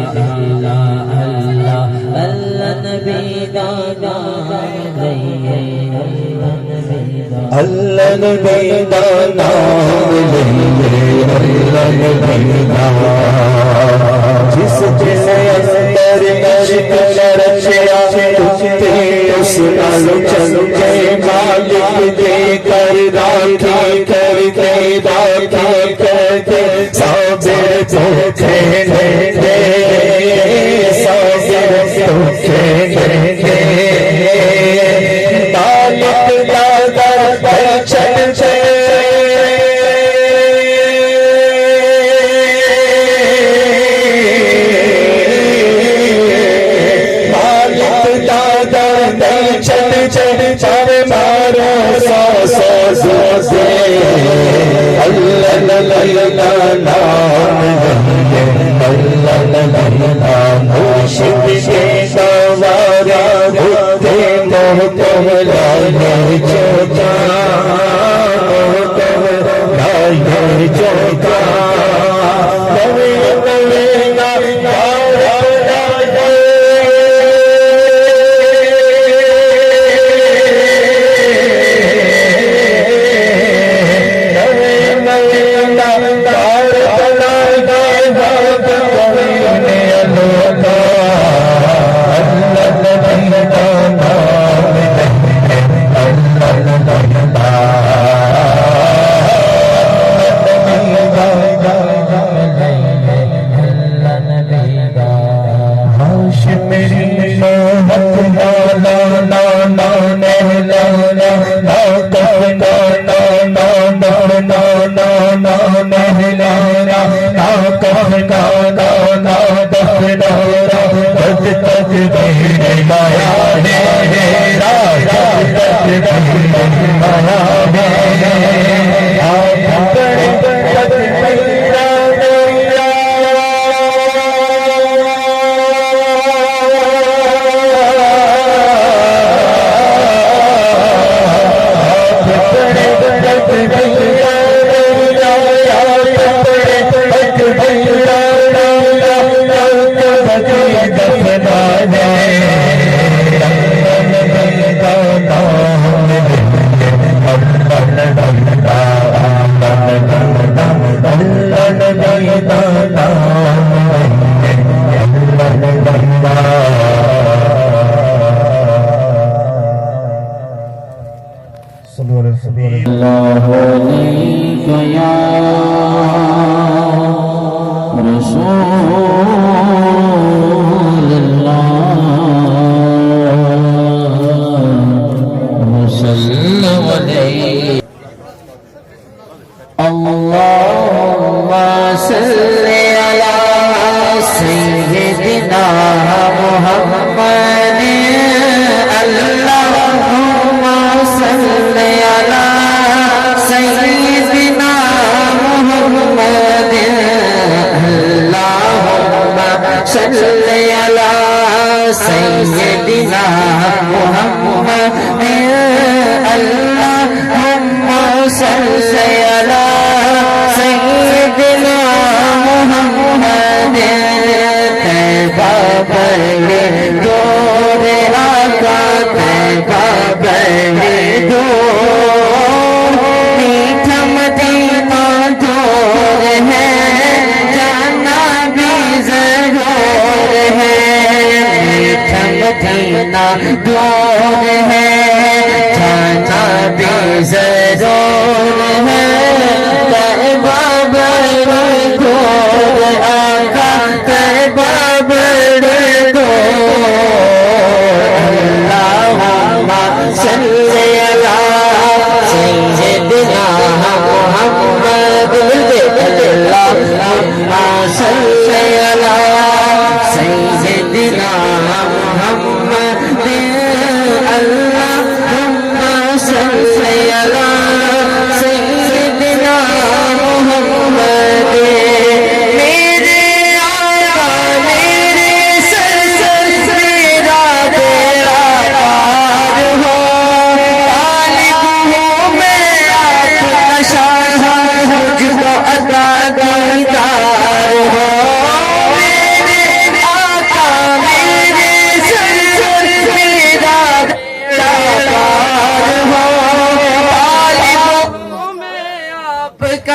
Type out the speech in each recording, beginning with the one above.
اللہ اللہ اللہ نبی دا نام لئیے اللہ نبی دا نام لئیے اللہ نبی دا جس جس اندر عشق رچیا تے اس نال چل کے مالک دے کر راکھی کر کے راکھی کر کے صابر دھوکے دے صابر دھوکے دے مالک دا در چل چل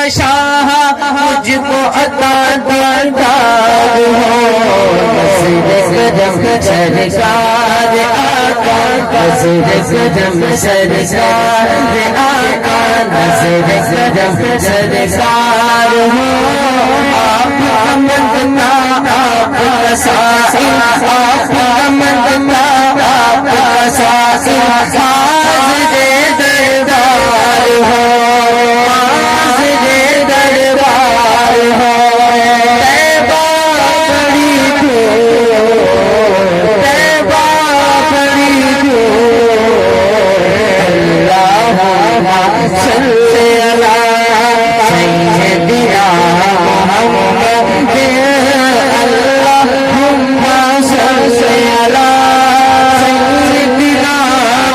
کا شاہ مجھ کو عطا دیدار ہو نظر کرم سرکار آقا نظر کرم سرکار آقا نظر کرم سرکار ہو آپ منگنا آپ کا سائل آپ منگنا آپ کا سائل حاضر دربار ہو حاضر دربار ہو طیبہ بڑی دور طیبہ بڑی دور اللہم صلی علی سیدنا محمد اللہم صلی علی سیدنا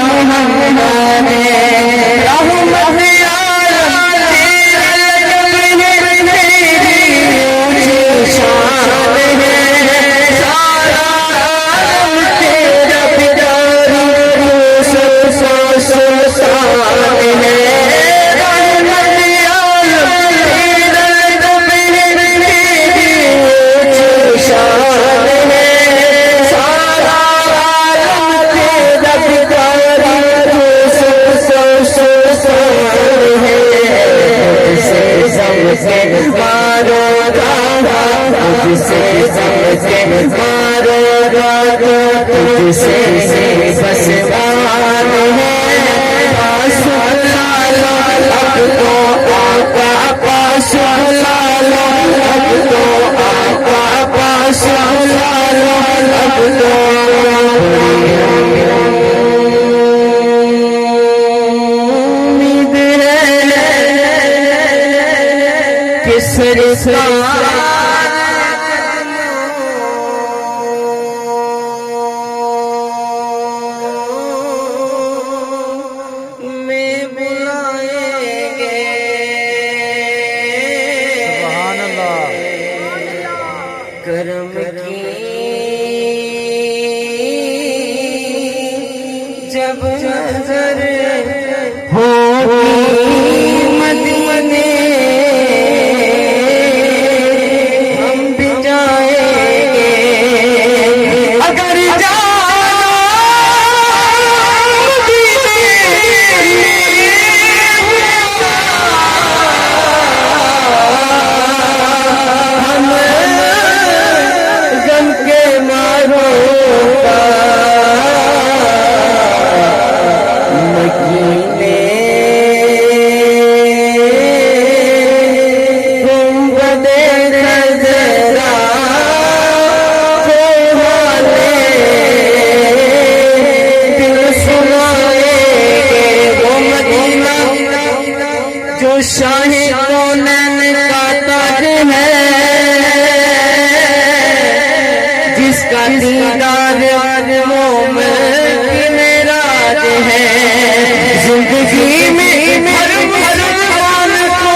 محمد رحمت عالم تیری اونچی شان ہے سارا عالم تیرا پیاری شان ہے رحمت عالم تیری اونچی شان ہے سارا عالم تیرا پیاری مارو راگا تجھ سے مارو راگا تجھ سے بس بان ہے پاس لالو اب تو آقا پاس لالو اب تو آقا پاس لالو اب تو میں بلائیں گے سبحان اللہ کرم کی جب نظر ہوگی مدینے ہم بھی جائیں گے اگر جانا ہم غم کے ماروں کا مکینے گنبدِ خضرا کو والے دل سنائیں گے وہ مدینہ جو شاہ کونین کا تاج ہے جس کا دیدار مومن کی معراج ہے زندگی میں ہر مسلمان کو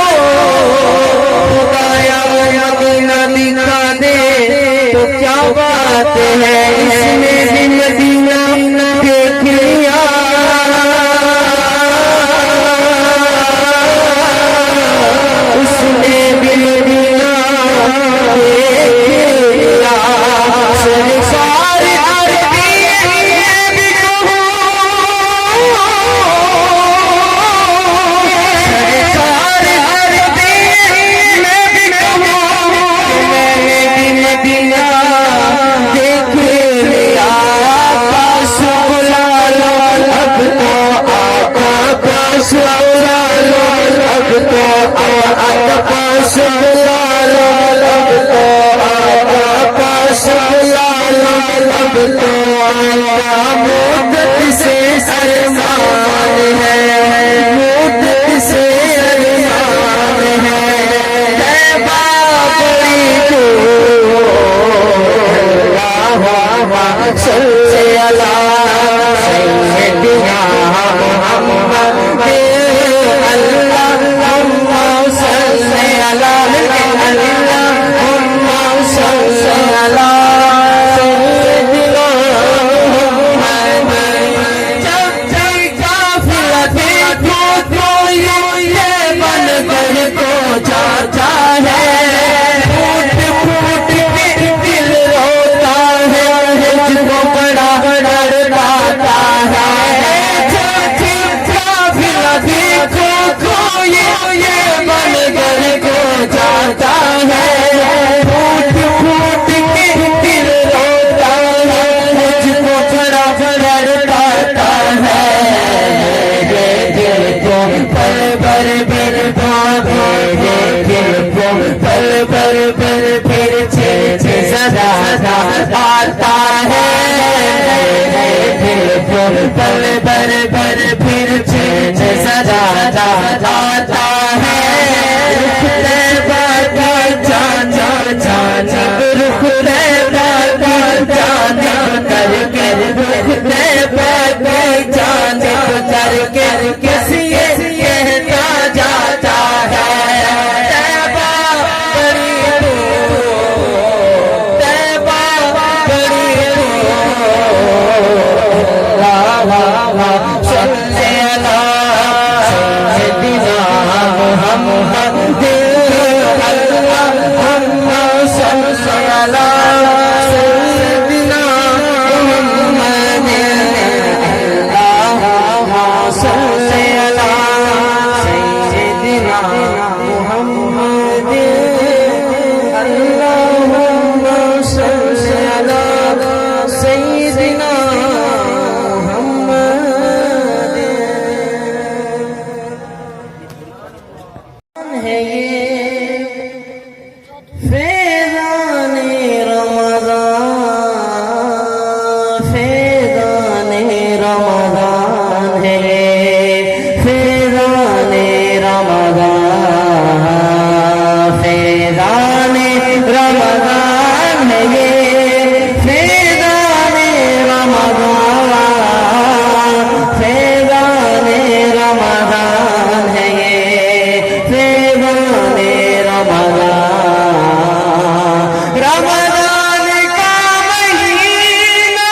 خدایا مدینہ دکھا دے تو کیا بات ہے اس نے بھی مدینہ دیکھ لیا اس نے بھی مدینہ دیکھ لیا سرکار عربی میں بھی کہوں سرکار عربی میں بھی کہوں میں نے بھی مدینہ دیکھ لیا پاس بلا لو اب تو آقا پاس بلا لو اب تو آقا پاس بلا لو اب تو آقا پاس بلا لو اب تو آقا مدت سے ارمان ہے مدت سے ارمان ہے طیبہ بڑی دور اللہم صلی علی سیدنا محمد اللہم صلی علی جاتا ہے پھوٹ پھوٹ کے دل روتا ہے مجھ کو بڑا ڈر لاتا ہے دیکھو کوئی یہ بن گر کو جاتا ہے پھوٹ پھوٹ کے دل روتا ہے مجھ کو بڑا ڈر لاتا ہے یہ دل کو پل بھر بھر بھاگے یہ دل کو پل بھر بھر پھر چھ سدا آتا ہے یہ دل کو پل بھر بھر پھر چھ سدا آتا ہے رخ دے باقی جانا جانا رخ دے باقی جانا کر کے رخ دے باقی جانا کر کے کسی کہتا جاتا ہے تیبہ بڑی تیبہ بڑی صلی اللہ سیدنا محمد اللہم صلی اللہ سیدنا محمد اللہم صلی اللہ سیدنا محمد اللہم صلی اللہ سیدنا محمد ہے یہ فیضان رمضان فیضان رمضان ہے فیضان رمضان فیضان رمضان ہے یہ فیضان رمضان فیضان رمضان ہے یہ فیضان رمضان رمضان کا مہینہ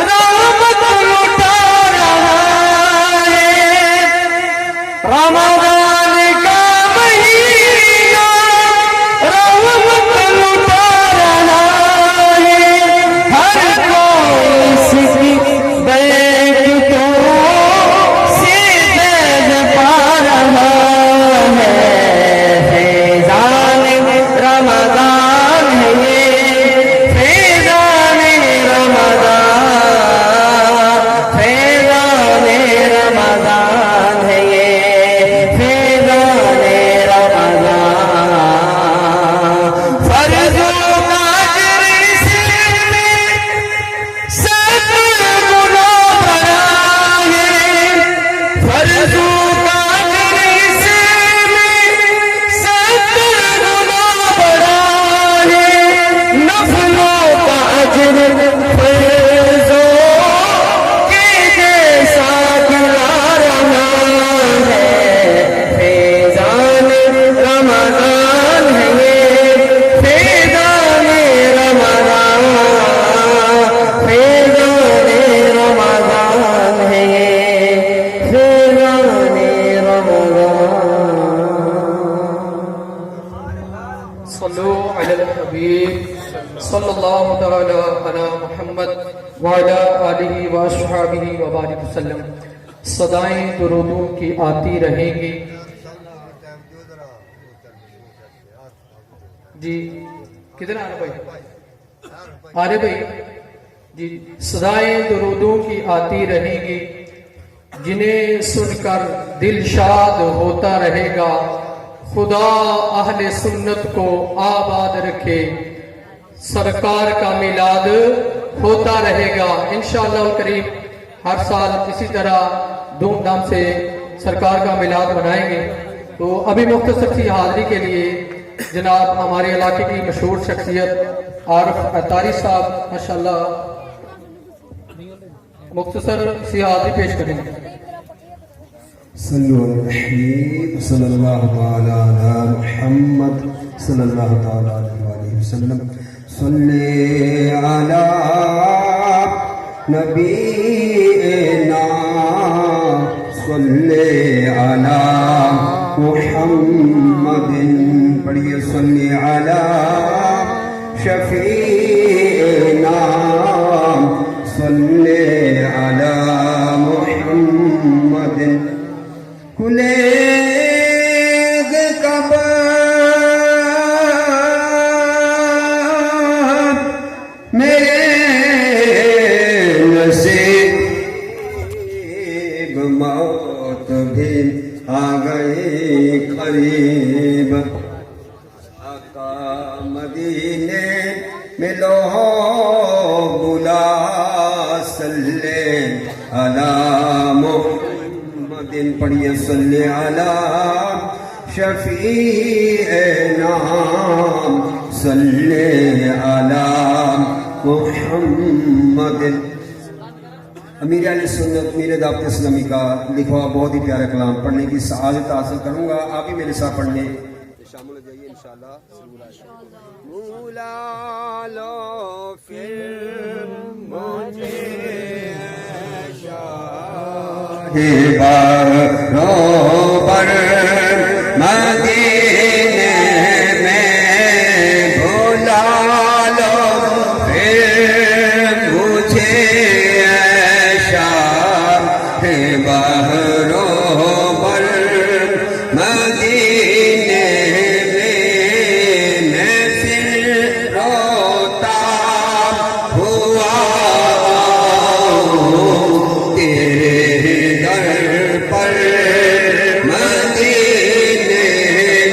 رحمت لٹا رہا ہے رمضان کا مہینہ رحمت لٹا رہا ہے ہر کوئی اس کی بیٹوں سے فیض پا رہا ہے فیضان رمضان ہے یہ فیضان رمضان فیضان رمضان ہے یہ فیضان رمضان فرض و قادر سے ستر گنا بڑا ہے فرض و قادر سے ستر گنا بڑا ہے نفلوں کا اجر فرضوں کے جیسا گلا رہا ہے فیضان رمضان ہے یہ فیضان رمضان فیضان رمضان ہے یہ فیضان رمضان صلو علی الحبیب صلی اللہ تعالی علی محمد وعلی آلہ وصحبہ وبارک وسلم صدائیں درودوں کی آتی رہیں گی جی کدھر آنا بھائی آرے بھائی جی صدائیں درودوں کی آتی رہیں گی جنہیں سن کر دل شاد ہوتا رہے گا خدا اہل سنت کو آباد رکھے سرکار کا میلاد ہوتا رہے گا انشاءاللہ الکریم ہر سال اسی طرح دھوم دھام سے سرکار کا میلاد منائیں گے تو ابھی مختصر سی حاضری کے لیے جناب ہمارے علاقے کی مشہور شخصیت عارف اتاری صاحب ماشاءاللہ مختصر سی حاضری پیش کریں گے صلو علی الحبیب صلی اللہ تعالی علی محمد صلی اللہ تعالی علیہ وسلم صلی علی نبینا صلی علی محمد پڑھیے صلی علی شفیعنا صلی علی محمد کلیگ کعبہ میرے نصیب موت بھی آ گئی قریب آقا مدینے میں لو بلا صلی علی محمد پڑھیے صلی علی شفیعنا صلی علی محمد امیر اہل سنت میر دعوت اسلامی کا لکھا ہوا بہت ہی پیارا کلام پڑھنے کی سعادت حاصل کروں گا. آپ بھی میرے ساتھ پڑھنے شامل ہو جائیے انشاءاللہ. مولا لو پھر مجھے شاہ بروبر مدینے میں بھولا لو پھر مجھے بروبر مدینے میں پھر روتا ہوا تیرے در پر مدینے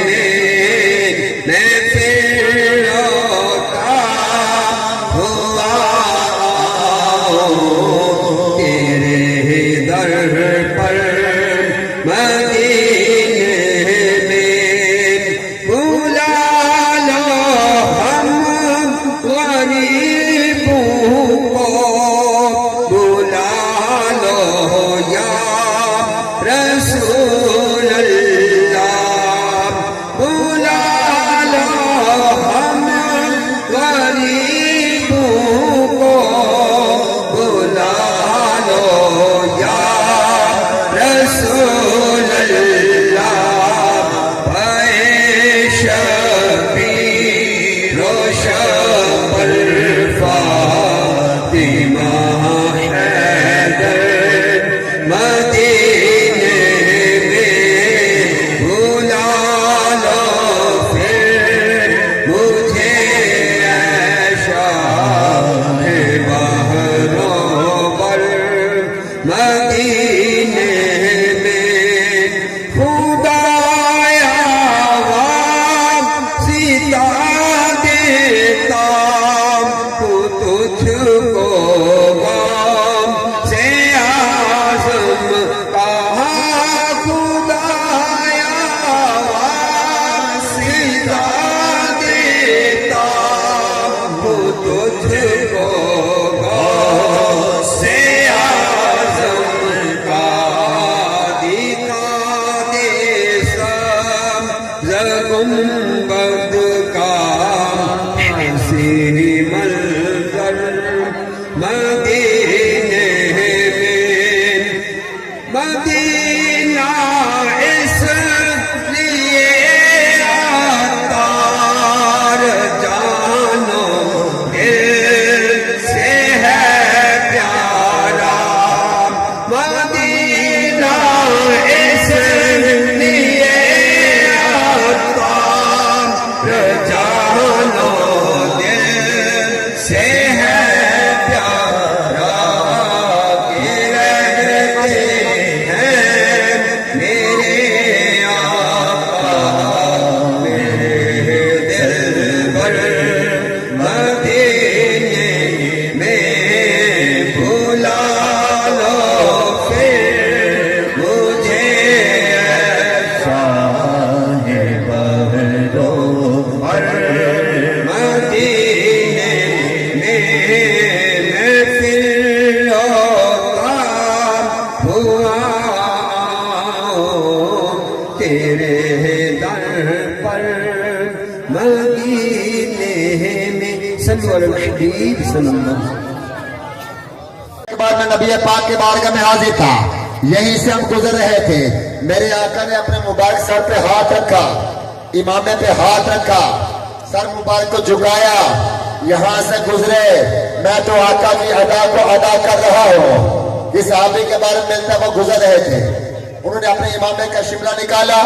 میں پھر روتا ہوا تیرے در پر مدینے میں بلا لو ہم غریبوں کو بلا لو یا رسول اللہ بلا لو ہم غریبوں کو بلا لو یا رسول اللہ شبیر و شبر فاطمہ حیدر مدینے میں بلا لو پھر مجھے شاہ بروبر مدینے میں خدایا واپسیتا دیتا تجھ کو غم سے اعظم کہا خدایا واپسیتا دیتا تجھ کو غم سے گنبد کا حسین منظر مدینے میں مدینہ اس لیے عطار جانو دل سے ہے پیارا مدینہ اس لیے جانو دل سے ہے پیارا کہ رہتے ہیں میرے آقا میرے دل بر مدینے میں بلا لو پھر مجھے شاہ بروبر مدینے میں پھر روتا ہوا تیرے در پر مدینے میں صلو علی الحبیب صلی اللہ علیہ وسلم. ایک بار میں نبی پاک کے بارگاہ میں حاضر تھا، یہیں سے ہم گزر رہے تھے. میرے آقا نے اپنے مبارک سر پہ ہاتھ رکھا इमामे पे हाथ रखा, सर मुबारक को झुकाया, यहां से गुजरे, मैं तो आका की अदा को अदा कर रहा हूं। इस सहाबी के बारे में मिलता वो गुजर रहे थे, उन्होंने अपने इमामे का शिमला निकाला,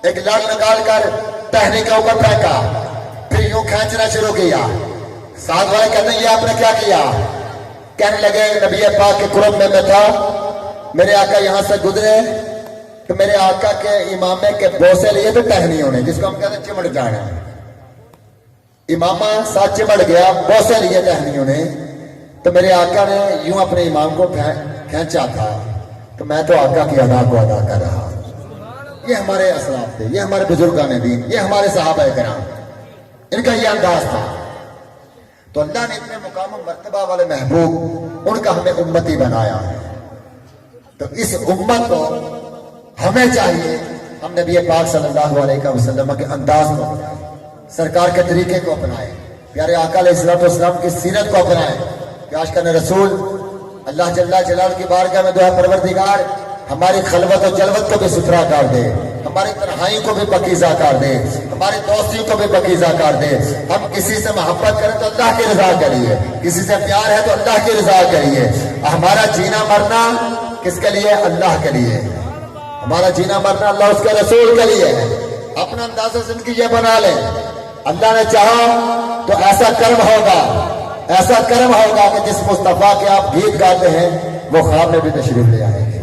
एक लड़ निकाल कर टहनी के ऊपर फेंका, फिर यूं खींचना शुरू किया। साथ वाले कहते हैं ये आपने क्या किया? कहने लगे नबी पाक के कुर्ब में मैं था, मेरे आका यहां से गुजरे तो मेरे आका के इमामे के बोसे लिए तो टहनी होने, जिसको हम कहते हैं चिमड़ जाना। इमामा साथ चिमड़ गया, बोसे लिए टहनियों ने, तो मेरे आका ने यूं अपने इमाम को खींचा था, तो मैं तो आका की अदा को अदा कर रहा। ये हमारे असलाफ थे, ये हमारे बुजुर्गान दीन, ये हमारे सहाबा किराम, इनका ये अंदाज था। तो अल्लाह ने इतने मुकाम मर्तबा वाले महबूब, उनका हमें उम्मती बनाया है। तो इस उम्मत को हमें चाहिए हम नबी पाक सल्लल्लाहु अलैहि वसल्लम के अंदाज को अपनाएं, सरकार के तरीके को अपनाएं, प्यारे आका अलैहिस्सलाम की सीरत को अपनाएं। प्याश करने रसूल अल्लाह जल्ला जलाल की बारगाह में दुआ, परवरदिगार हमारी खलवत और जलवत को भी सुथरा कर दे, हमारी तन्हाई को भी पकीज़ा कर दे, हमारी दोस्तियों को भी पकीज़ा कर दे। हम किसी से मोहब्बत करें तो अल्लाह की रजा करिए, किसी से प्यार है तो अल्लाह की रजा करिए। हमारा जीना मरना किसके लिए? अल्लाह के लिए। हमारा जीना मरना अल्लाह उसके रसूल के लिए है। अपना अंदाज़ा जिंदगी ये बना ले, अल्लाह ने चाहा तो ऐसा कर्म होगा, ऐसा कर्म होगा कि जिस मुस्तफा के आप गीत गाते हैं वो ख्वाब में भी तशरीफ ले आएंगे,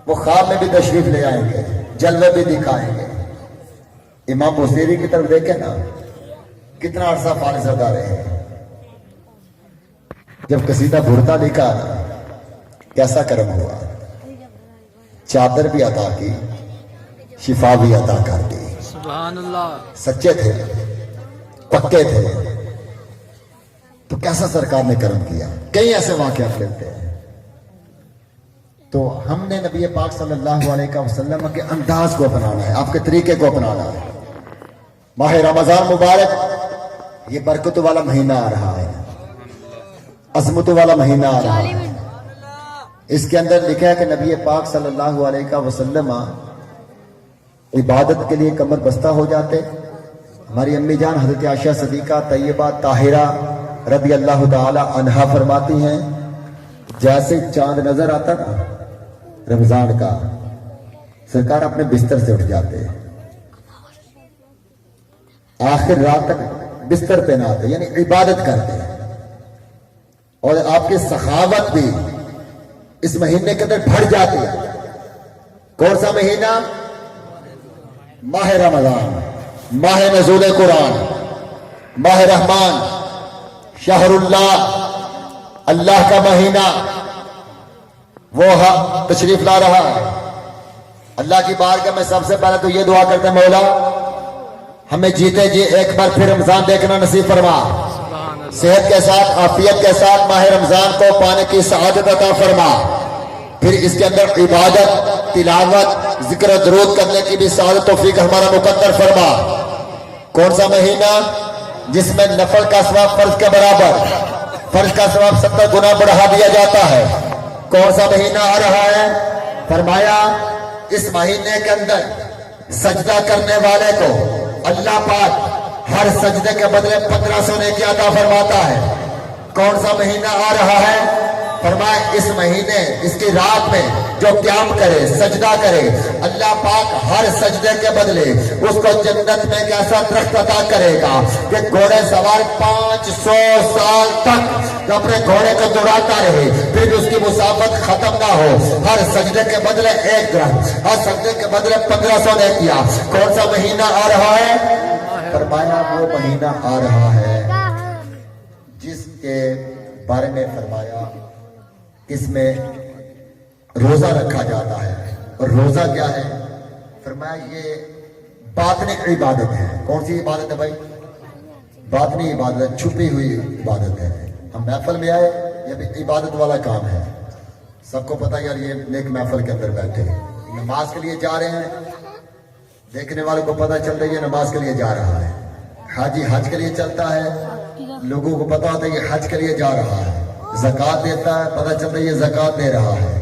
वो ख्वाब में भी तशरीफ ले आएंगे, जलवे भी दिखाएंगे। इमाम बुसीरी की तरफ देखें ना, कितना अरसा फारिज़दा रहे। जब कसीदा बुरदा लिखा कैसा कर्म हुआ, चादर भी अता की, शिफा भी अता कर दी। सुभान अल्लाह। सच्चे थे, पक्के थे, तो कैसा सरकार ने कर्म किया। कई ऐसे वाक़यात मिलते हैं। तो हमने नबी पाक सल्लल्लाहु अलैहि वसल्लम के अंदाज को अपनाना है, आपके तरीके को अपनाना है। माह रमजान मुबारक, ये बरकत वाला महीना आ रहा है, अज़मत वाला महीना आ रहा है। इसके अंदर लिखा है कि नबी पाक सल्लल्लाहु अलैहि वसल्लम इबादत के लिए कमर बस्ता हो जाते। हमारी अम्मी जान हजरत आयशा सदीका तैयबा ताहिरा रदी अल्लाह ताला अन्हा फरमाती हैं, जैसे चांद नजर आता ना रमजान का, सरकार अपने बिस्तर से उठ जाते, आखिर रात तक बिस्तर पे ना आते, यानी इबादत करते। और आपकी सखावत भी इस महीने के अंदर बढ़ जाती है। कौन सा महीना? माह रमजान, माह नज़ूल कुरान, माह रहमान, शहरुल्लाह, अल्लाह का महीना, वो तशरीफ ला रहा है। अल्लाह की बारगाह में सबसे पहले तो ये दुआ करते हैं, मौला हमें जीते जी एक बार फिर रमजान देखना नसीब फरमा, सेहत के साथ आफियत के साथ माह रमजान को पाने की सआदत अता फरमा। फिर इसके अंदर इबादत, तिलावत, जिक्र दरूद करने की भी सआदत तौफीक हमारा मुकद्दर फरमा। कौन सा महीना? जिसमें नफल का सवाब फर्ज के बराबर, फर्ज का सवाब 70 गुना बढ़ा दिया जाता है। कौन सा महीना आ रहा है? फरमाया इस महीने के अंदर सजदा करने वाले को अल्लाह पाक हर सजदे के बदले 1500 नेकी अता फरमाता है। कौन सा महीना आ रहा है? फरमाया इस महीने, इसकी रात में जो क़याम करे, सजदा करे, अल्लाह पाक हर सजदे के बदले उसको जन्नत में एक ऐसा दरख्त अता करेगा कि घोड़े सवार 500 साल तक अपने घोड़े को दौड़ाता रहे, फिर उसकी मुसाफत खत्म ना हो। हर सजदे के बदले एक दरख्त, हर सजदे के बदले 1500 ने किया। कौन सा महीना आ रहा है? फरमाया वो महीना आ रहा है जिसके बारे में फरमाया इसमें रोजा रखा जाता है। और रोजा क्या है? फरमाया ये बातनी इबादत है। कौन सी इबादत है भाई? बातनी इबादत, छुपी हुई इबादत है। हम महफिल में आए, ये भी इबादत वाला काम है। सबको पता यार ये नेक महफिल के अंदर बैठे नमाज के लिए जा रहे हैं, देखने वालों को पता चलता है ये नमाज के लिए जा रहा है। हाजी हज के लिए चलता है, लोगों को पता होता है ये हज के लिए जा रहा है। ज़कात देता है, पता चलता है ये ज़कात दे रहा है।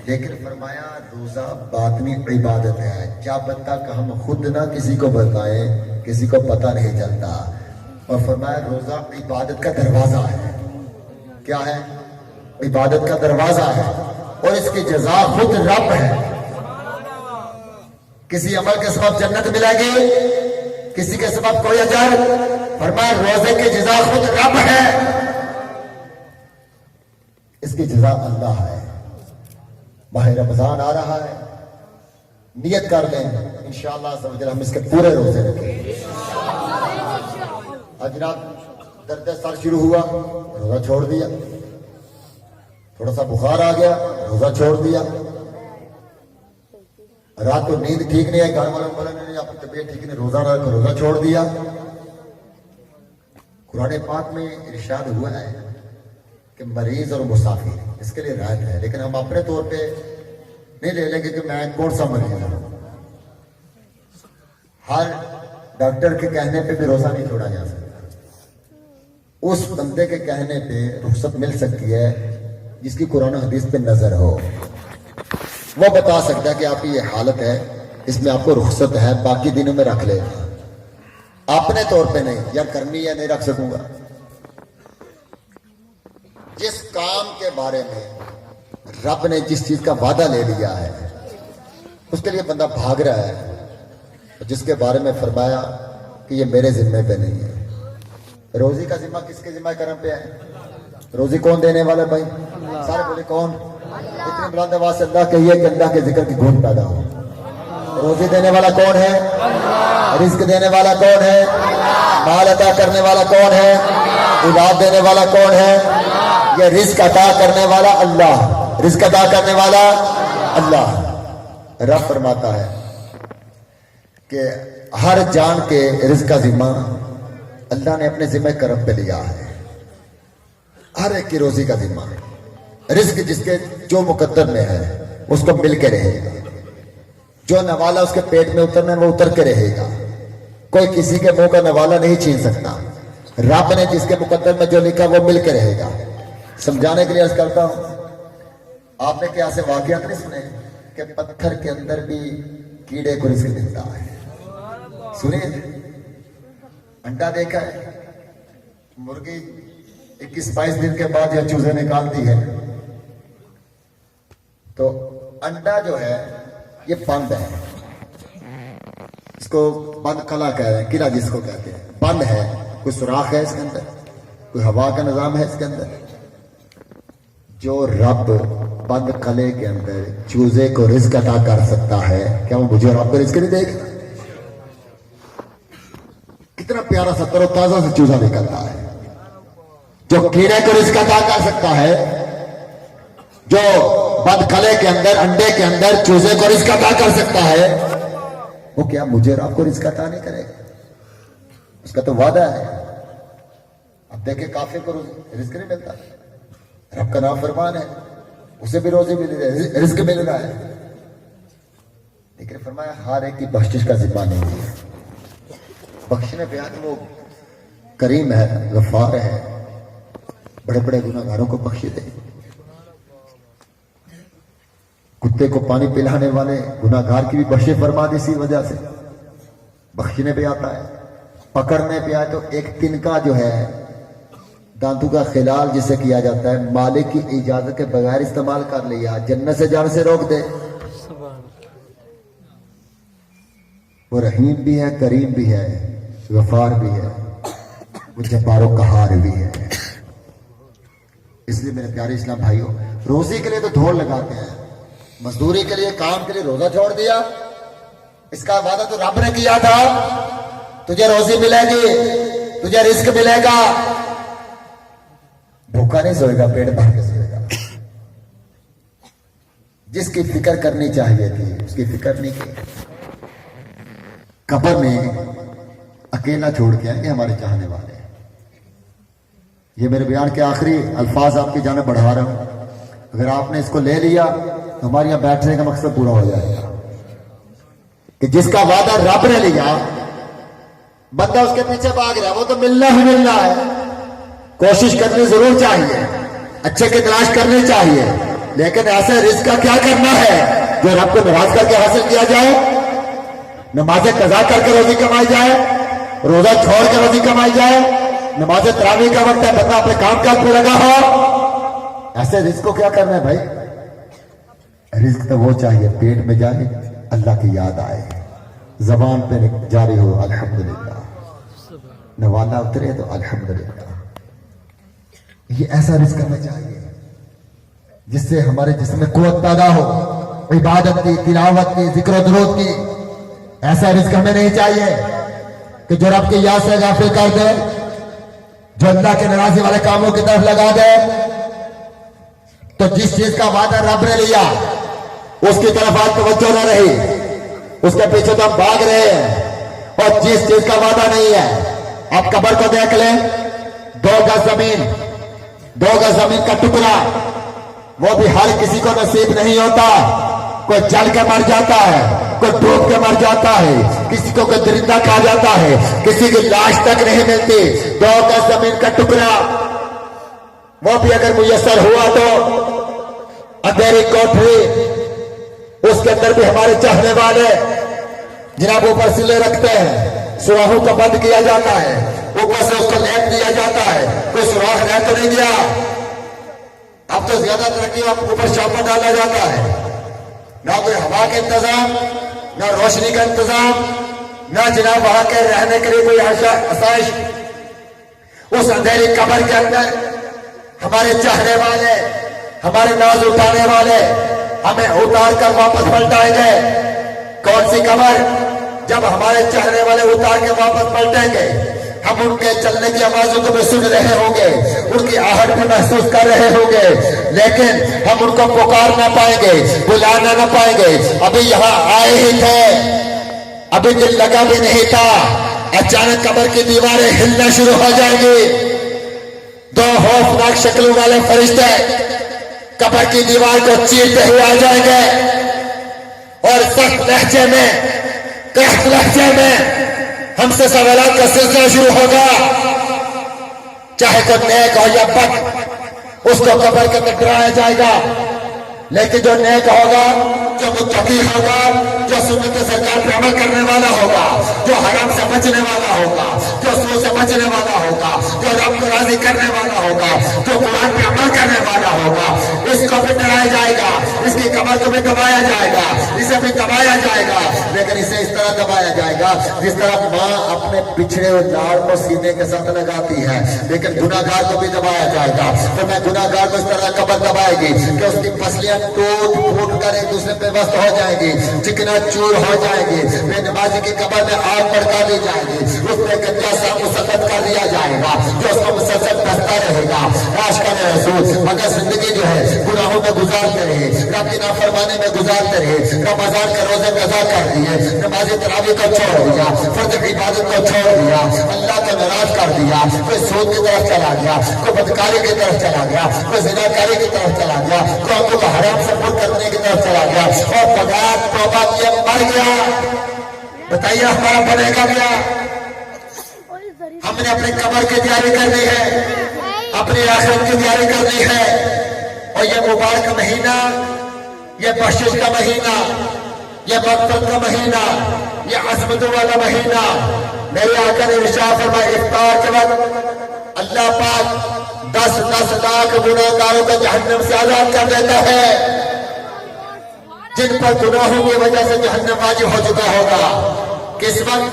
लेकिन फरमाया روزہ باطنی عبادت ہے. جب تک ہم خود نہ کسی کو بتائیں کسی کو پتہ نہیں چلتا. اور فرمایا روزہ عبادت کا دروازہ ہے. کیا ہے؟ عبادت کا دروازہ ہے اور اس کی جزا خود رب ہے. کسی عمل کے سبب جنت ملے گی, کسی کے سبب کوئی اجر. فرمایا روزے کی جزا خود رب ہے, اس کی جزا اللہ ہے. ماہ رمضان آ رہا ہے, نیت کر لیں انشاءاللہ ہم اس کے پورے روزے رکھیں. آج رات درد سر شروع ہوا, روزہ چھوڑ دیا. تھوڑا سا بخار آ گیا, روزہ چھوڑ دیا. رات کو نیند ٹھیک نہیں ہے, گھر والوں بولے نہیں آپ کی طبیعت ٹھیک نہیں, روزہ رکھ, روزہ چھوڑ دیا. قرآن پاک میں ارشاد ہوا ہے کہ مریض اور مسافر اس کے لیے رعایت ہے, لیکن ہم اپنے طور پہ نہیں لے لیں گے کہ میں کون سا مریض ہوں. ہر ڈاکٹر کے کہنے پہ بھی روزہ نہیں چھوڑا جا سکتا. اس بندے کے کہنے پہ رخصت مل سکتی ہے جس کی قرآن و حدیث پہ نظر ہو. وہ بتا سکتا ہے کہ آپ کی یہ حالت ہے, اس میں آپ کو رخصت ہے, باقی دنوں میں رکھ لے. اپنے طور پہ نہیں, یار کرنی ہے نہیں رکھ سکوں گا. جس کام کے بارے میں رب نے جس چیز کا وعدہ لے لیا ہے اس کے لیے بندہ بھاگ رہا ہے, جس کے بارے میں فرمایا کہ یہ میرے ذمے پہ نہیں ہے. روزی کا ذمہ کس کے ذمہ کرم پہ ہے؟ روزی کون دینے والا بھائی؟ سارے بولے کون؟ اتنی بلند آواز سے اللہ کہیے کہ اللہ کے ذکر کی گونج پیدا ہو. روزی دینے والا کون ہے؟ رزق دینے والا کون ہے؟ مال عطا کرنے والا کون ہے؟ اولاد دینے والا کون ہے؟ یہ رزق عطا کرنے والا اللہ, رزق عطا کرنے والا اللہ. رب فرماتا ہے کہ ہر جان کے رزق کا ذمہ اللہ نے اپنے ذمہ کرم پہ لیا ہے. ہر ایک کی روزی کا ذمہ, رزق جس کے جو مقدر میں ہے اس کو مل کے رہے گا. جو نوالا اس کے پیٹ میں اترنا ہے وہ اتر کے رہے گا. کوئی کسی کے منہ کا نوالا نہیں چھین سکتا. رب نے جس کے مقدر میں جو لکھا وہ مل کے رہے گا. سمجھانے کے لیے عرض کرتا ہوں, آپ نے کیا سے واقعات نہیں سنے کہ پتھر کے اندر بھی کیڑے کو رزق ملتا ہے؟ سنیے, انڈا دیکھا ہے, مرغی 21-22 دن کے بعد یہ چوزے نکالتی ہے تو انڈا جو ہے یہ بند ہے. اس کو بند کلا کہہ رہے ہیں, قلعہ جس کو کہتے ہیں, بند ہے. کوئی سوراخ ہے اس کے اندر, کوئی ہوا کا نظام ہے اس کے اندر. جو رب بند کلے کے اندر چوزے کو رزق عطا کر سکتا ہے, کیا وہ مجھے اور آپ کو رزق نہیں دے گا؟ کتنا پیارا سا تر و تازہ سے چوزا نکلتا ہے. جو کیڑے کو رزق عطا کر سکتا ہے, جو بند کلے کے اندر انڈے کے اندر چوزے کو رزق عطا کر سکتا ہے, وہ کیا مجھے اور آپ کو رزق عطا نہیں کرے گا؟ اس کا تو وعدہ ہے. اب دیکھیں کافر کو رزق نہیں ملتا, رب کا نام فرمان ہے, اسے بھی روزی مل رہی ہے, رزق مل رہا ہے, لیکن فرمایا ہر ایک کی بخشش کا ذمہ نہیں ہے. بخشنے پہ وہ کریم ہے, غفار ہے, بڑے بڑے گناہگاروں کو بخشے دے. کتے کو پانی پلانے والے گناہگار کی بھی بخشے فرما دی, اسی وجہ سے بخشنے پہ آتا ہے. پکڑنے پہ آئے تو ایک تنکا جو ہے دانتوں کا خلال جسے کیا جاتا ہے, مالک کی اجازت کے بغیر استعمال کر لیا, جنت سے جانے سے روک دے. وہ رحیم بھی ہے, کریم بھی ہے, غفار بھی ہے, وہ جبار و قہار بھی ہے. اس لیے میرے پیارے اسلام بھائیوں, روزی کے لیے تو دھوڑ لگاتے ہیں, مزدوری کے لیے, کام کے لیے روزہ چھوڑ دیا. اس کا وعدہ تو رب نے کیا تھا, تجھے روزی ملے گی, تجھے رزق ملے گا. بھوکا نہیں سوئے گا, پیٹ بھر کے سوئے گا. جس کی فکر کرنی چاہیے تھی اس کی فکر نہیں کی. قبر میں اکیلا چھوڑ کے آئیں گے ہمارے چاہنے والے. یہ میرے بیان کے آخری الفاظ آپ کی جانب بڑھا رہا ہوں. اگر آپ نے اس کو لے لیا تو ہمارے یہاں بیٹھنے کا مقصد پورا ہو جائے گا کہ جس کا وعدہ رب نے لیا بندہ اس کے پیچھے بھاگ رہا ہے, وہ تو ملنا ہی ملنا ہے. کوشش کرنی ضرور چاہیے, اچھے کی تلاش کرنی چاہیے, لیکن ایسے رزق کا کیا کرنا ہے जो रब को नाराज करके हासिल किया जाए? नमाज़ें कज़ा करके रोजी कमाई जाए, रोजा छोड़ के रोजी कमाई जाए, नमाज़ तरावी का वक्त है, बंदा अपने काम काज पे लगा हो, ऐसे रिस्क को क्या करना है भाई? रिस्क तो वो चाहिए पेट में जाए, अल्लाह की याद आए, जबान पे जारी हो अल्हम्दुलिल्लाह, नवाला उतरे तो अल्हम्दुलिल्लाह। ये ऐसा रिस्क करना चाहिए जिससे हमारे जिस्म में कुव्वत पैदा हो, इबादत की, तिलावत की, जिक्र दुरूद की। ऐसा रिस्क हमें नहीं चाहिए कि जो रब की याद से गाफिल कर दे, जो अल्लाह के नाराजी वाले कामों की तरफ लगा दे। तो जिस चीज का वादा रब ने लिया उसकी तरफ आज तवज्जो न रही, उसके पीछे तो हम भाग रहे हैं। और जिस चीज का वादा नहीं है, आप कब्र को देख लें, 2 गज जमीन, 2 गज जमीन का टुकड़ा, वो भी हर किसी को नसीब नहीं होता। कोई जल के मर जाता है, कोई डूब के मर जाता है, किसी को कोई दरिंदा खा जाता है, किसी की लाश तक नहीं मिलती। 2 गज जमीन का टुकड़ा, वो भी अगर मुयस्सर हुआ तो अंधेरी कोठरी, उसके अंदर भी हमारे चाहने वाले जनाब ऊपर सिले रखते हैं, सुराहों को बंद किया जाता है, ऊपर से उसको लैप दिया जाता है, कोई सुराख रह तो नहीं गया। अब तो ज्यादा तरक्की ऊपर शॉपर डाला जाता है, ना कोई हवा का इंतजाम, ना रोशनी का इंतजाम, ना जनाब वहां के रहने के लिए कोई आसाइश। उस अंधेरी कब्र के अंदर हमारे चाहने वाले, हमारे नाज उठाने वाले हमें उतार कर वापस पलटाएंगे। कौन सी कब्र? जब हमारे चाहने वाले उतार के वापस पलटेंगे, हम उनके चलने की आवाजों को भी सुन रहे होंगे, उनकी आहट भी महसूस कर रहे होंगे, लेकिन हम उनको पुकार ना पाएंगे, बुलाना ना पाएंगे। अभी यहाँ आए ही थे, अभी दिल लगा भी नहीं था, अचानक कब्र की दीवारें हिलना शुरू हो जाएंगी। 2 खौफनाक शक्लों वाले फरिश्ते कब्र की दीवार को चीरते हुए आ जाएंगे और सख्त लहजे में, कहत लहजे में हमसे सवालात का सिलसिला शुरू होगा। चाहे कोई नेक हो या बद, उसको कब्र के अंदर गिराया जाएगा। लेकिन जो नेक होगा, जो मुत्तकी होगा, जो सुन्नत सरकार पे अमल करने वाला होगा, जो हराम से बचने वाला होगा, जो सूद से बचने वाला होगा, जो रब को राजी करने वाला होगा, जो कुरान पे अमल करने वाला होगा, इसको भी डराया जाएगा, इसकी कमर को भी दबाया जाएगा, इसे भी दबाया जाएगा। लेकिन इसे इस तरह दबाया जाएगा जिस तरह माँ अपने पिछड़े हुए लाड़ को सीने के साथ लगाती है, लेकिन गुनाहगार को भी दबाया जाएगा। तो मैं गुनाहगार को इस तरह कमर दबाएगी कि उसकी पसलियां टूट फूट कर एक दूसरे पे वस्त हो जाएगी, चिकना चूर हो जाएगी, बेनमाजी की कब्र में आग भड़का दी जाएगी, उसमें गंजा सा मुसल्लत कर दिया जाएगा जो उसको मुसलसल बसता रहेगा। राश का महसूस अगर जिंदगी जो है गुनाहों में गुजारते रहे, रब की नाफरमानी में गुजारते रहे, रमजान के रोजे कज़ा कर दिए, नमाज तरावी को छोड़ दिया, फर्ज इबादत को छोड़ दिया, अल्लाह को नाराज कर दिया, कोई सूद की तरफ चला गया, कोई बदकारी की तरफ चला गया, कोई ज़िनाकारी की तरफ चला गया, कोई आपको हराम से दूर करने की तरफ चला गया और बगैर तौबा किए मर गया। बताइए हमारा बनेगा क्या? हमने अपनी कब्र की तैयारी करनी है, अपनी आखिरत की तैयारी करनी है। और ये मुबारक महीना, ये बख्शिश का महीना, ये मग़फ़िरत का महीना, ये अज़मतों वाला महीना, मेरे आका ने इरशाद फरमाया इफ्तार के वक्त अल्लाह पाक 10-10 लाख गुनाहगारों को जहन्नम से आजाद कर देता है, जिन पर गुनाहों की वजह से जहन्नम वाजिब हो चुका होगा। किस वक्त?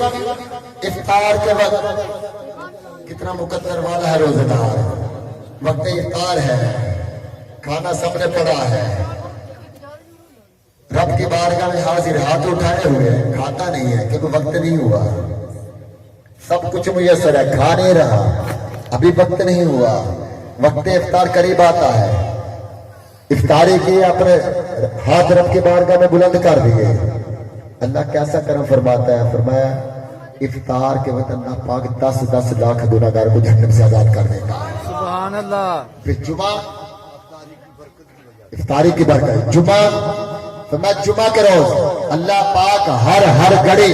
इफ्तार के वक्त। कितना मुकद्दर वाला है रोजेदार, वक्त इफ्तार है, खाना सबने पड़ा है, रब की बारगाह में हाजिर, हाथ उठाए हुए, खाता नहीं है क्योंकि वक्त नहीं हुआ। सब कुछ मुयस्सर है, खा नहीं रहा, अभी वक्त नहीं हुआ, वक्त इफ्तार करीब आता है। इफ्तारी की अपने हाथ रब की बारगाह में बुलंद कर दिए। अल्लाह कैसा करम फरमाता है, फरमाया इफ्तार के वक्त अल्लाह पाक 10-10 लाख गुनाहगार को जहन्नम से आजाद कर देता है। सुभान अल्लाह। फिर जुमा, इफ्तारी की बरकत, जुमा, फरमाया जुमा के रोज अल्लाह पाक हर घड़ी,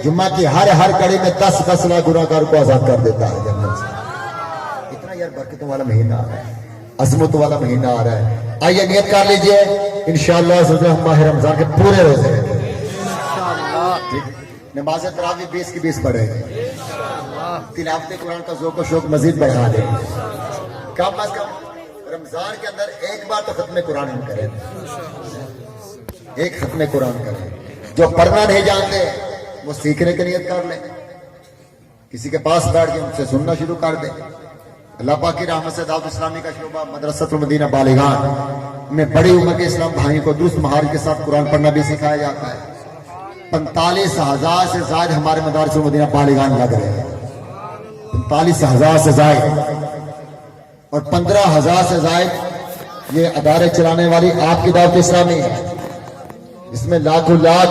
जुम्मा की हर घड़ी में 10-10 लाख गुनाहगार को आजाद कर देता है जन्नत से। इतना यार बरकतों वाला महीना आ रहा है, अजमत वाला महीना आ रहा है। आइए नियत कर लीजिए इंशाअल्लाह हम माह रमजान के पूरे रोजे रखेंगे। ठीक? नमाज तरावी 20 की 20 पढ़ेंगे, तिलावत कुरान का ज़ौक़ व शौक़ मजीद बढ़ा देंगे। कम अज कम रमजान के अंदर एक बार तो खत्म कुरान हम करें, एक खत्म कुरान करें। जो पढ़ना नहीं जानते वो सीखने की नियत कर लें, किसी के पास बैठ के उनसे सुनना शुरू कर दें। अल्लाह पाक की रहमत से दाऊद इस्लामी का शोबा मदरसतुल मदीना बालिगान में बड़ी उम्र के इस्लाम भाइयों को दुरुस्त महारत के साथ कुरान पढ़ना भी सिखाया जाता है। 45,000 से ज्यादा हमारे मदरसतुल मदीना बालिगान लग रहे हैं, 45,000 से ज्यादा, और 15,000 से ज्यादा ये अदारे चलाने वाली आपकी दावत इस्लामी है। इसमें लाखों लाख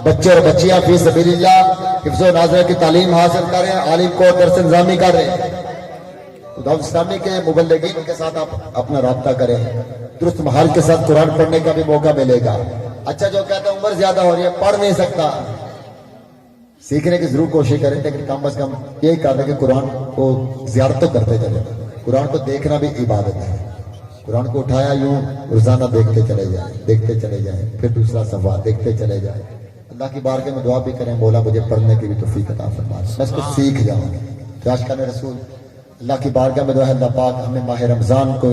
बच्चे और बच्चियां फी सबीलिल्लाह हिफ्ज़ व नाज़रा की तालीम हासिल कर रहे हैं, आलिम को दर्स इंतज़ामी कर रहे हैं। तो दावत इस्लामी के मुबल्लिगीन के साथ आप अपना राब्ता करें, दुरुस्त महाल के साथ कुरान पढ़ने का भी मौका मिलेगा। अच्छा, जो कहते हैं उम्र ज्यादा हो रही है, पढ़ नहीं सकता, सीखने की जरूर कोशिश करें, लेकिन कम अज कम यही कहते हैं कि कुरान को ज़ियारत तो करते चले। कुरान को देखना भी इबादत है। कुरान को उठाया यूं रोजाना देखते चले जाए, देखते चले जाए, फिर दूसरा सफा देखते चले जाए। अल्लाह की बारगाह में दुआ भी करें, मौला मुझे पढ़ने की भी तौफीक अता फरमा, मैं इसको सीख जाऊं। तो आशिकान रसूल अल्लाह की बारगाह में दुआ है, अल्लाह पाक हमें माह रमजान को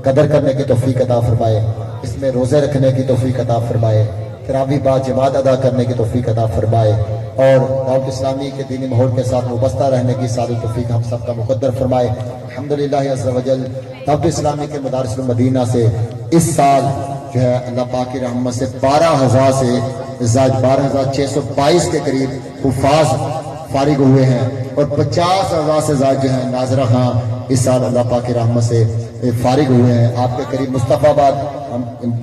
कदर करने की तौफीक अता फरमाए, इसमें रोजे रखने की तौफीक अता फरमाए, तरावी बाद जमात अदा करने की तौफीक अता फरमाए, और दावत इस्लामी के दीनी माहौल के साथ वाबस्ता रहने की सारी तौफीक हम सबका मुकद्दर फरमाए। अल्हम्दुलिल्लाह अज़्ज़ा वजल दावत इस्लामी के मदारिसुल मदीना से इस साल जो है अल्लाह पाक की रहमत से 12,000 से ज़ायद 12,622 के करीब हुफ़ाज़ फारिग हुए हैं, और 50,000 से ज़ायद जो है नाज़रा खां इस साल अल्लाह पाक की रहमत से फारिग हुए हैं। आपके करीब मुस्तफ़ाबाद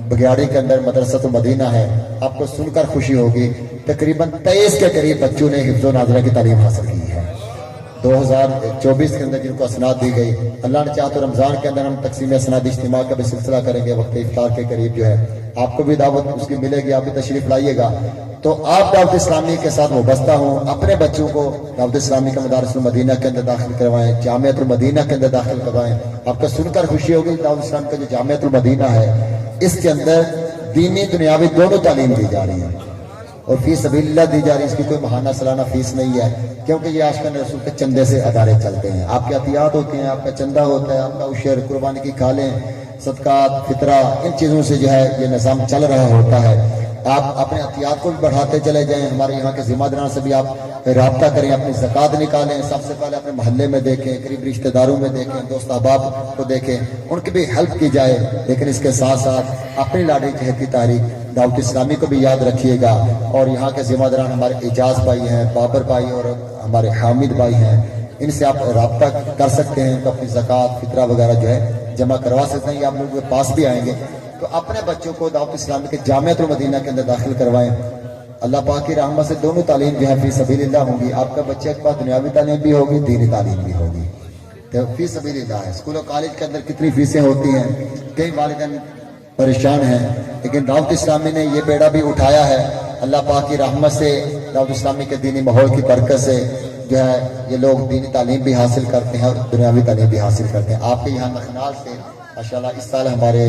बगियाड़ी के अंदर मदरसतुल मदीना है, आपको सुनकर खुशी होगी, तकरीबन 23 के करीब बच्चों ने हिफ्ज़ व नाज़रा की तालीम हासिल की है। 2024 के अंदर जिनको असनाद दी गई, अल्लाह ने चाहा तो रमजान के अंदर हम तकसीम असनाद इज्तिमा का भी सिलसिला करेंगे, वक्त इफ्तार के करीब जो है आपको भी दावत उसकी मिलेगी, आप भी तशरीफ लाइएगा। तो आप दावत इस्लामी के साथ वाबस्ता हों, अपने बच्चों को दावत इस्लामी का मदारिसुल मदीना के अंदर दाखिल करवाएं, जामियातुल मदीना के अंदर दाखिल करवाएं। आपको सुनकर खुशी होगी, दावत इस्लाम का जो जामियातुल मदीना है इसके अंदर दीनी दुनियावी दोनों तालीम दी जा रही है, और फीस सबीलिल्लाह दी जा रही है। इसकी कोई महाना सालाना फीस नहीं है, क्योंकि ये आशिकान रसूल के चंदे से अदारे चलते हैं। आपके अतियात होते हैं, आपका चंदा होता है, आपका उशर कुर्बानी की खालें, सदकात, फितरा, इन चीज़ों से जो है ये निज़ाम चल रहा होता है। आप अपने अतियात को भी बढ़ाते चले जाएं, हमारे यहाँ के जिम्मेदारान से भी आप राब्ता करें, अपनी ज़कात निकालें, सबसे पहले अपने मोहल्ले में देखें, करीब रिश्तेदारों में देखें, दोस्त अहबाब को देखें, उनकी भी हेल्प की जाए। लेकिन इसके साथ साथ अपनी लाड़ी चहती तारीख दावत इस्लामी को भी याद रखिएगा, और यहाँ के जिम्मेदारान हमारे एजाज भाई हैं, बाबर भाई और हमारे हामिद भाई हैं, इनसे आप राब्ता कर सकते हैं, तो अपनी ज़कात फितरा वगैरह जो है जमा करवा सकते हैं, या आप लोगों के पास भी आएंगे। तो अपने बच्चों को दावत इस्लामी के जामियातुल मदीना के अंदर दाखिल करवाएं। अल्लाह पाक की रहमत से दोनों तालीम जो है फी सबीलिल्लाह होंगी। आपका बच्चे के पास दुनियावी तालीम भी होगी, दीनी तालीम भी होगी, तो फी सबीलिल्लाह है। स्कूल और कॉलेज के अंदर कितनी फीसें होती हैं, कई वालिदैन परेशान हैं, लेकिन दावत इस्लामी ने ये बेड़ा भी उठाया है। अल्लाह पाक की रहमत से दावत इस्लामी के दीनी माहौल की बरकत से जो है ये लोग दीनी तालीम भी हासिल करते हैं और दुनियावी तालीम भी हासिल करते हैं। आपके यहाँ नखनाल से माशाल्लाह इस साल हमारे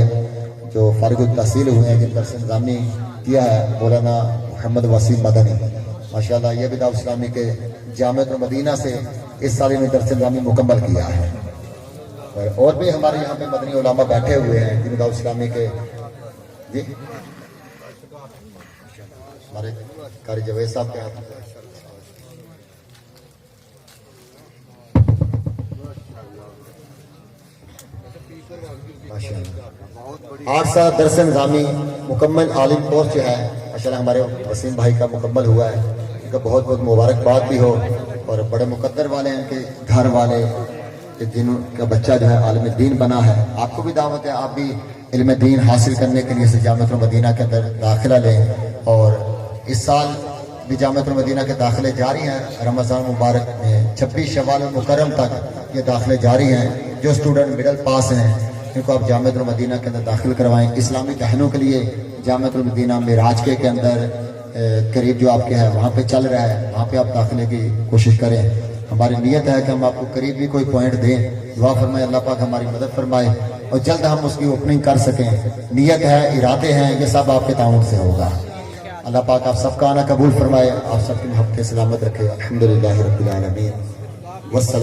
जो फारिग तहसील हुए हैं, जिन पर इंतजामी किया है मौलाना मोहम्मद वसीम मदनी, माशाल्लाह ये भी दावत इस्लामी के जामियातुल मदीना से इस साल में दर्स इंतजामी मुकम्मल किया है। और भी हमारे यहाँ पे मदनी उलामा बैठे हुए हैं जिन दावत इस्लामी के जी हमारे कारी जवेद साहब के हाथ 8 साल दरस निज़ामी मुकम्मल आलिम कोर्स जो है माशाल्लाह हमारे वसीम भाई का मुकम्मल हुआ है। इनका बहुत बहुत मुबारकबाद भी हो, और बड़े मुकद्दर वाले हैं इनके घर वाले, जिनका बच्चा जो है आलिम दीन बना है। आपको भी दावत है, आप भी इल्म दीन हासिल करने के लिए जामियातुल मदीना के अंदर दाखिला लें, और इस साल भी जामियातुल मदीना के दाखिले जारी हैं। रमज़ान मुबारक में 26 शवाल मुकर्रम तक ये दाखिले जारी हैं। जो स्टूडेंट मिडिल पास हैं इनको आप जामियातुल मदीना के अंदर दाखिल करवाएं। इस्लामी बहनों के लिए जामियातुल मदीना मिराज के अंदर करीब जो आपके है वहाँ पे चल रहा है, वहाँ पे आप दाखिले की कोशिश करें। हमारी नीयत है कि हम आपको करीब भी कोई पॉइंट दें। दुआ फरमाए अल्लाह पाक हमारी मदद फरमाए, اور جلد ہم اس کی اوپننگ کر سکیں. نیت ہے, ارادے ہیں, یہ سب آپ کے تعاون سے ہوگا. اللہ پاک آپ سب کا آنا قبول فرمائے, آپ سب کی محبت سلامت رکھے. الحمدللہ رب العالمین والسلام.